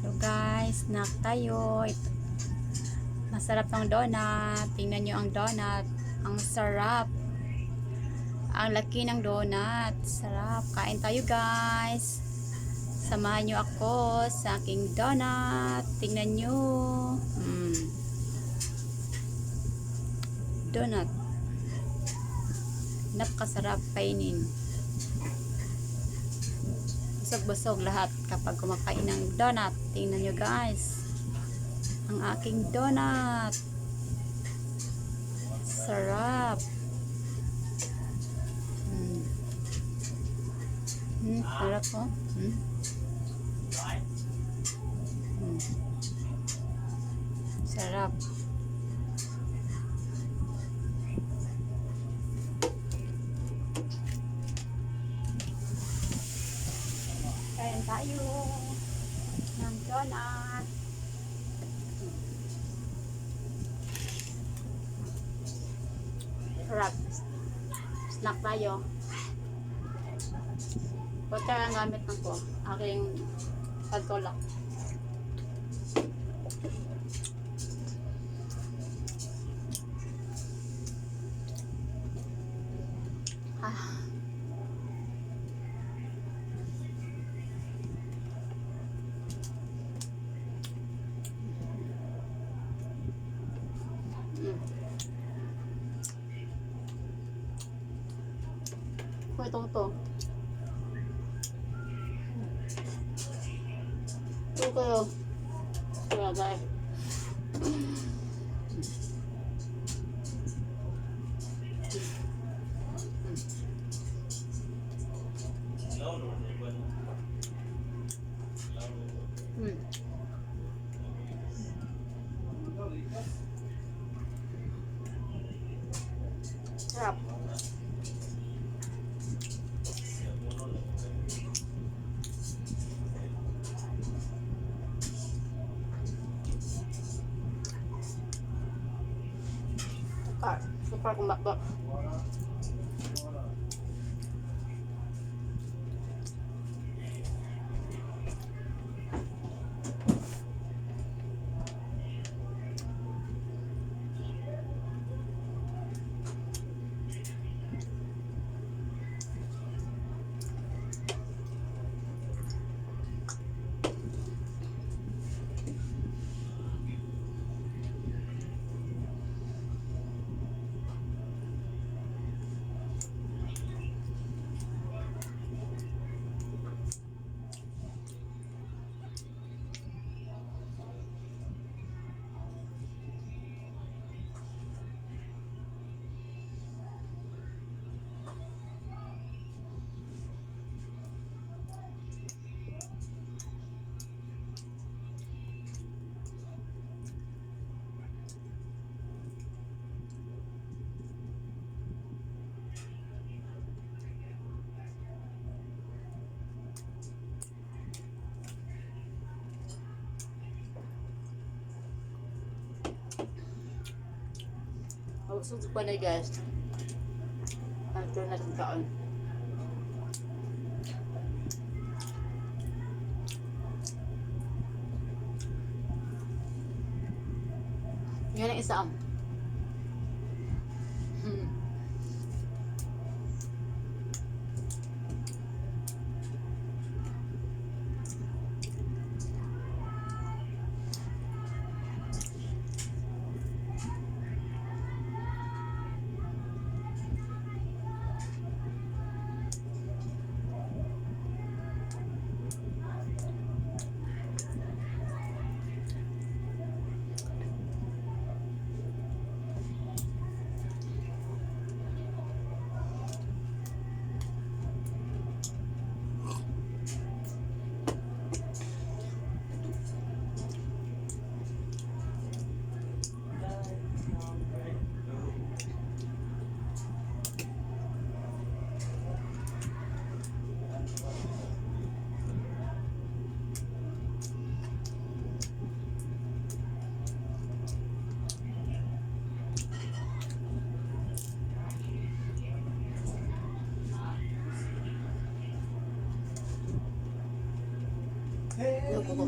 So guys, snack tayo. Ito, masarap ng donut. Tingnan nyo ang donut. Ang sarap. Ang laki ng donut. Sarap. Kain tayo guys. Samahan nyo ako sa aking donut. Tingnan nyo. Donut. Napakasarap kainin. Busog-busog lahat kapag kumakain ng donut. Tingnan nyo guys. Ang aking donut. Sarap. Sarap po. Sarap. Kain tayo ng donut. Sarap. Snack tayo. Butter ang gamit ng ko. Aking pagtulak. Ito. Ito kayo. Kaya guys. Sarap. Super kumbak-bak. Susuk pa na guys. After natin kaon. Yan ang isa. Loko ko.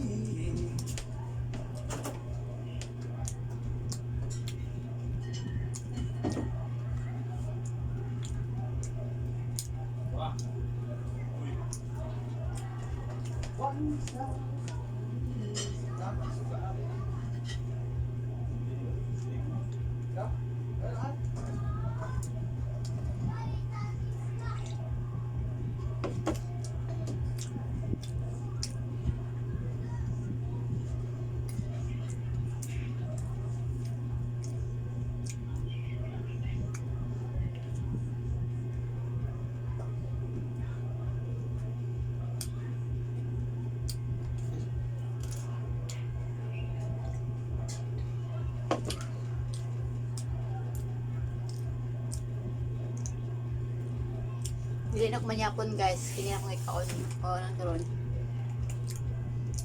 Hindi na kumanyapon guys. Hindi na akong ikaon. O, nang turon.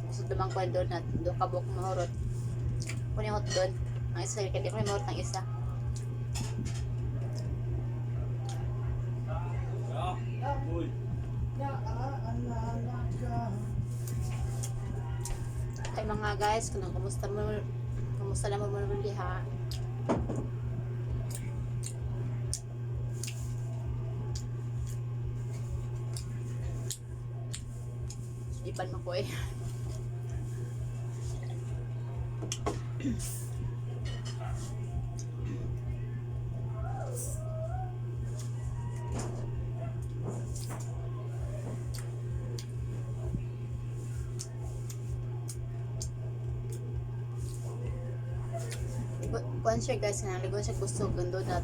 Gusto dumang ko doon at doon kabuk mahurot. Kunin ko doon. Ang isa, hindi ko mahurot ng isa. Ay mga guys, kumusta naman mo muli ha? Ipan mo ko eh. Kuan siya guys, naligon siya gusto gando na.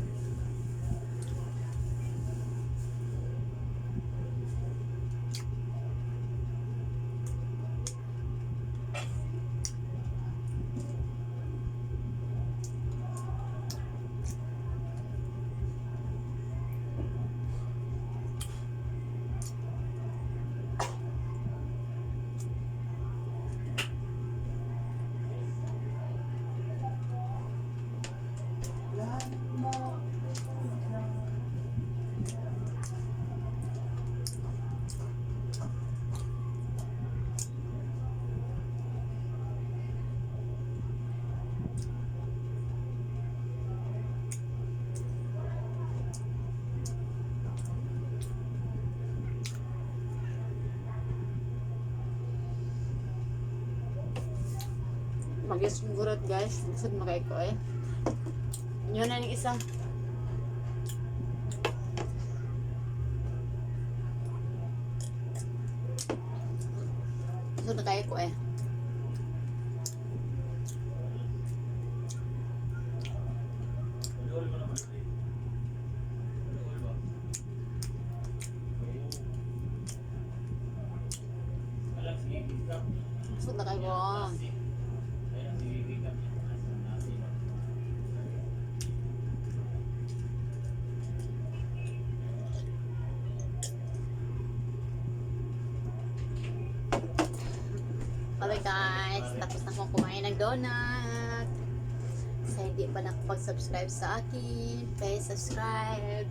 Mag-isungurot guys, gusto makay ko eh. Yun na yung isa. Gusto na kaya ko eh. Gusto na kaya ko. Okay guys, tapos na akong kumain ng donut. Sa hindi pa nakapag-subscribe sa akin, please subscribe,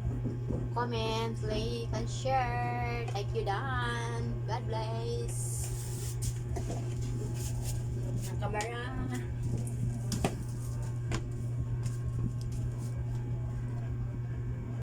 comment, like, and share. Thank you, Dan. God bless. Ang kamera.